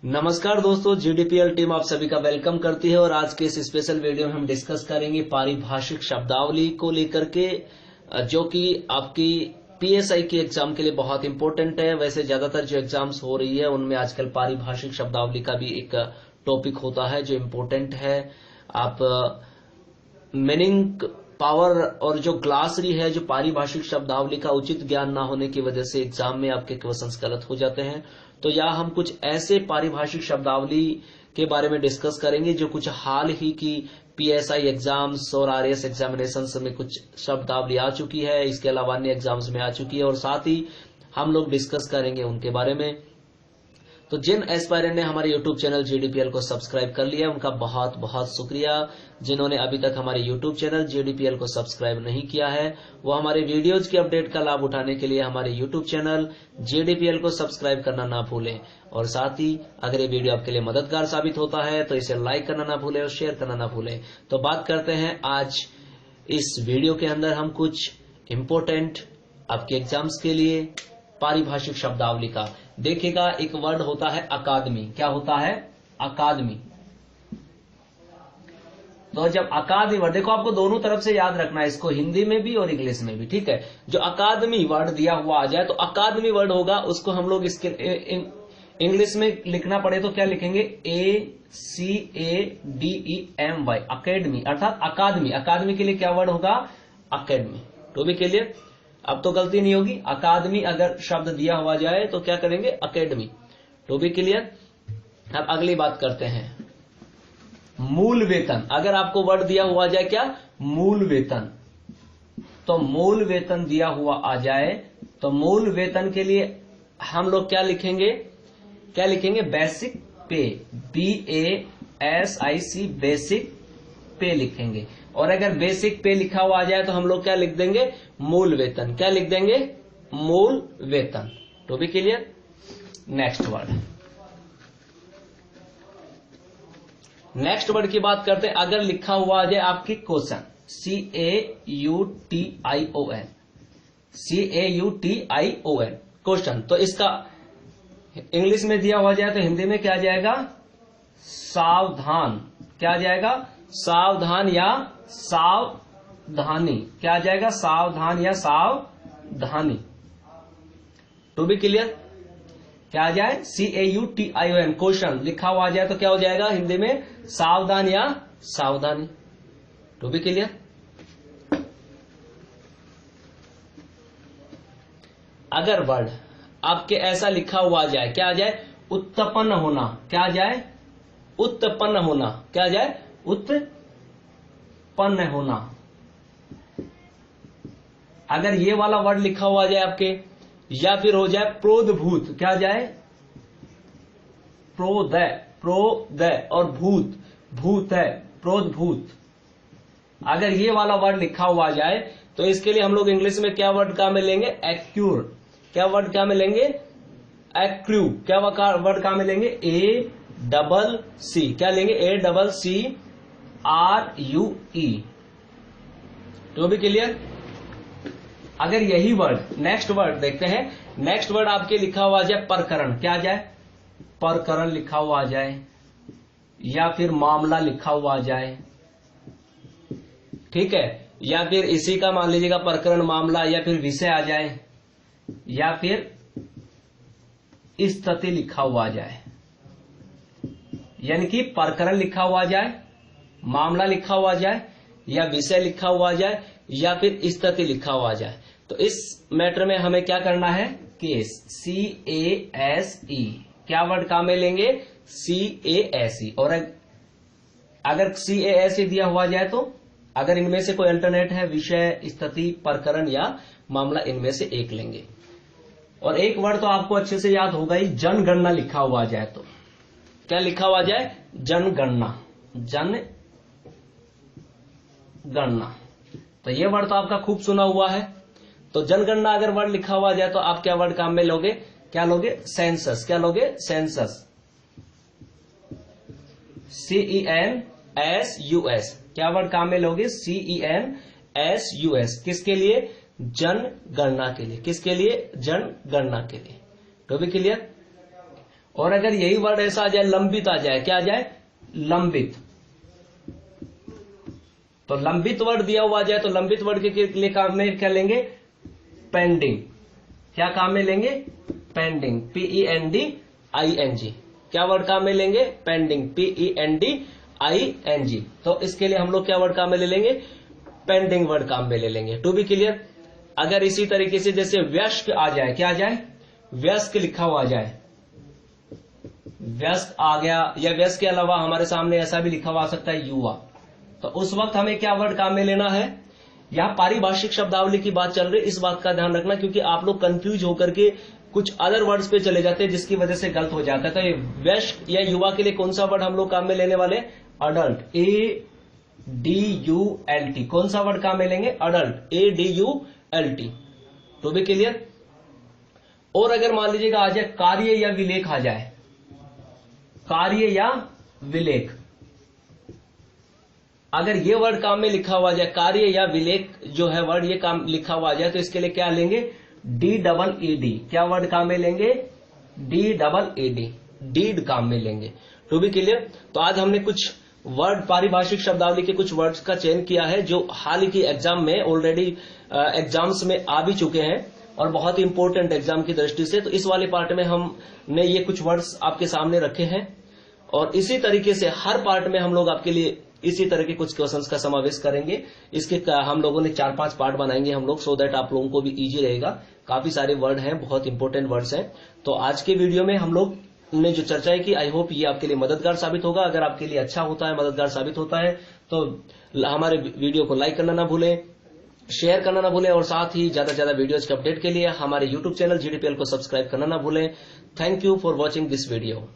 नमस्कार दोस्तों, जीडीपीएल टीम आप सभी का वेलकम करती है और आज के इस स्पेशल वीडियो में हम डिस्कस करेंगे पारिभाषिक शब्दावली को लेकर के, जो कि आपकी पीएसआई की एग्जाम के लिए बहुत इंपॉर्टेंट है। वैसे ज्यादातर जो एग्जाम्स हो रही है उनमें आजकल पारिभाषिक शब्दावली का भी एक टॉपिक होता है जो इम्पोर्टेंट है। आप मीनिंग पावर और जो ग्लासरी है, जो पारिभाषिक शब्दावली का उचित ज्ञान ना होने की वजह से एग्जाम में आपके क्वेश्चंस गलत हो जाते हैं। तो यहाँ हम कुछ ऐसे पारिभाषिक शब्दावली के बारे में डिस्कस करेंगे जो कुछ हाल ही की पीएसआई एग्जाम्स और आरएएस एग्जामिनेशंस में कुछ शब्दावली आ चुकी है, इसके अलावा अन्य एग्जाम्स में आ चुकी है और साथ ही हम लोग डिस्कस करेंगे उनके बारे में। तो जिन एस्पायरेंट ने हमारे यूट्यूब चैनल जीडीपीएल को सब्सक्राइब कर लिया है उनका बहुत बहुत शुक्रिया। जिन्होंने अभी तक हमारे यूट्यूब चैनल जीडीपीएल को सब्सक्राइब नहीं किया है वो हमारे वीडियोज के अपडेट का लाभ उठाने के लिए हमारे यूट्यूब चैनल जीडीपीएल को सब्सक्राइब करना ना भूलें। और साथ ही अगर ये वीडियो आपके लिए मददगार साबित होता है तो इसे लाइक करना ना भूलें और शेयर करना ना भूलें। तो बात करते हैं आज इस वीडियो के अंदर हम कुछ इम्पोर्टेंट आपके एग्जाम्स के लिए पारिभाषिक शब्दावली का। देखिएगा, एक वर्ड होता है अकादमी। क्या होता है? अकादमी। तो जब अकादमी वर्ड, देखो आपको दोनों तरफ से याद रखना है इसको, हिंदी में भी और इंग्लिश में भी, ठीक है। जो अकादमी वर्ड दिया हुआ आ जाए तो अकादमी वर्ड होगा, उसको हम लोग इसके इंग्लिश में लिखना पड़े तो क्या लिखेंगे? ACADEMY, अकेडमी, अर्थात अकादमी। अकादमी के लिए क्या वर्ड होगा? अकेडमी। तो भी क्लियर? अब तो गलती नहीं होगी। अकादमी अगर शब्द दिया हुआ जाए तो क्या करेंगे? अकेडमी। तो भी क्लियर? अब अगली बात करते हैं, मूल वेतन। अगर आपको वर्ड दिया हुआ जाए क्या? मूल वेतन। तो मूल वेतन दिया हुआ आ जाए तो मूल वेतन के लिए हम लोग क्या लिखेंगे? क्या लिखेंगे? बेसिक पे, BASIC, बेसिक पे लिखेंगे। और अगर बेसिक पे लिखा हुआ आ जाए तो हम लोग क्या लिख देंगे? मूल वेतन। क्या लिख देंगे? मूल वेतन। तो भी clear? Next word, next word की बात करते हैं। अगर लिखा हुआ आ जाए आपकी क्वेश्चन, CAUTION, क्वेश्चन, तो इसका इंग्लिश में दिया हुआ जाए तो हिंदी में क्या आ जाएगा? सावधान। क्या आ जाएगा? सावधान या सावधानी। क्या आ जाएगा? सावधान या सावधानी। To be clear? क्या आ जाए? CAUTION, क्वेश्चन लिखा हुआ आ जाए तो क्या हो जाएगा हिंदी में? सावधान या सावधानी। To be clear? अगर वर्ड आपके ऐसा लिखा हुआ आ जाए, क्या आ जाए? उत्पन्न होना। क्या आ जाए? उत्पन्न होना। क्या आ जाए? उत्पन्न होना। अगर ये वाला वर्ड लिखा हुआ आ जाए आपके, या फिर हो जाए प्रोद्भूत। क्या आ जाए? प्रोदय और भूत, भूत है, प्रोद्भूत। अगर ये वाला वर्ड लिखा हुआ आ जाए तो इसके लिए हम लोग इंग्लिश में क्या वर्ड काम में लेंगे? एक्यूर। क्या वर्ड क्या में लेंगे? एक्रू। क्या वर्ड काम में लेंगे? ACC। क्या लेंगे? ACCRUE। तो भी क्लियर? अगर यही वर्ड, नेक्स्ट वर्ड देखते हैं, नेक्स्ट वर्ड आपके लिखा हुआ आ जाए प्रकरण। क्या आ जाए? प्रकरण लिखा हुआ आ जाए, या फिर मामला लिखा हुआ आ जाए, ठीक है। या फिर इसी का मान लीजिएगा प्रकरण, मामला, या फिर विषय आ जाए, या फिर स्थिति लिखा हुआ आ जाए। यानी कि प्रकरण लिखा हुआ आ जाए, मामला लिखा हुआ आ जाए, या विषय लिखा हुआ आ जाए, या फिर स्थिति लिखा हुआ आ जाए। तो इस मैटर में हमें क्या करना है? Case, CASE। क्या वर्ड काम में लेंगे? CASE। और अगर CASE दिया हुआ जाए तो अगर इनमें से कोई अल्टरनेट है, विषय, स्थिति, प्रकरण या मामला, इनमें से एक लेंगे। और एक वर्ड तो आपको अच्छे से याद होगा ही, जनगणना लिखा हुआ आ जाए तो क्या लिखा हुआ जाए? जनगणना। जनगणना। तो ये वर्ड तो आपका खूब सुना हुआ है। तो जनगणना अगर वर्ड लिखा हुआ जाए तो आप क्या वर्ड काम में लोगे? क्या लोगे? सेंसस। क्या लोगे? सेंसस। CENSUS। क्या वर्ड काम में लोगे? CENSUS। किसके लिए? जनगणना के लिए। किसके लिए? जनगणना के लिए। तो भी क्लियर? और अगर यही वर्ड ऐसा आ जाए लंबित आ जाए, क्या आ जाए, लंबित, तो लंबित वर्ड दिया हुआ आ जाए तो लंबित वर्ड के लिए काम में क्या लेंगे, पेंडिंग। क्या काम में लेंगे, पेंडिंग, PENDING। क्या वर्ड काम में लेंगे, पेंडिंग, PENDING। तो इसके लिए हम लोग क्या वर्ड काम में ले लेंगे, पेंडिंग वर्ड काम में ले लेंगे। To be clear. अगर इसी तरीके से जैसे व्यस्क आ जाए, क्या आ जाए, व्यस्क लिखा हुआ आ जाए, व्यस्क आ गया, या व्यस्क के अलावा हमारे सामने ऐसा भी लिखा हुआ आ सकता है युवा, तो उस वक्त हमें क्या वर्ड काम में लेना है। यहां पारिभाषिक शब्दावली की बात चल रही है, इस बात का ध्यान रखना, क्योंकि आप लोग कंफ्यूज होकर के कुछ अदर वर्ड्स पे चले जाते हैं जिसकी वजह से गलत हो जाता है। तो ये व्यस्क या युवा के लिए कौन सा वर्ड हम लोग काम में लेने वाले, अडल्ट, ADULT। कौन सा वर्ड काम में लेंगे, अडल्ट, ADULT। तो भी क्लियर। और अगर मान लीजिएगा आ जाए कार्य या विलेख आ जाए, कार्य या विलेख, अगर ये वर्ड काम में लिखा हुआ जाए, कार्य या विलेख जो है वर्ड ये काम लिखा हुआ जाए, तो इसके लिए क्या लेंगे, DEED। क्या वर्ड काम में लेंगे, DEED, डीड काम में लेंगे। To be clear. तो आज हमने कुछ वर्ड, पारिभाषिक शब्दावली के कुछ वर्ड्स का चयन किया है जो हाल ही की एग्जाम में ऑलरेडी एग्जाम्स में आ भी चुके हैं और बहुत ही इंपॉर्टेंट एग्जाम की दृष्टि से। तो इस वाले पार्ट में हमने ये कुछ वर्ड्स आपके सामने रखे हैं और इसी तरीके से हर पार्ट में हम लोग आपके लिए इसी तरह के कुछ क्वेश्चंस का समावेश करेंगे। इसके हम लोगों ने 4-5 पार्ट बनाएंगे हम लोग, सो दैट आप लोगों को भी इजी रहेगा। काफी सारे वर्ड हैं, बहुत इंपॉर्टेंट वर्ड्स हैं। तो आज के वीडियो में हम लोग ने जो चर्चा की, आई होप ये आपके लिए मददगार साबित होगा। अगर आपके लिए अच्छा होता है, मददगार साबित होता है, तो हमारे वीडियो को लाइक करना ना भूलें, शेयर करना ना भूलें और साथ ही ज्यादा से ज्यादा वीडियोज के अपडेट के लिए हमारे यूट्यूब चैनल GDPL को सब्सक्राइब करना ना भूलें। Thank you for watching this video.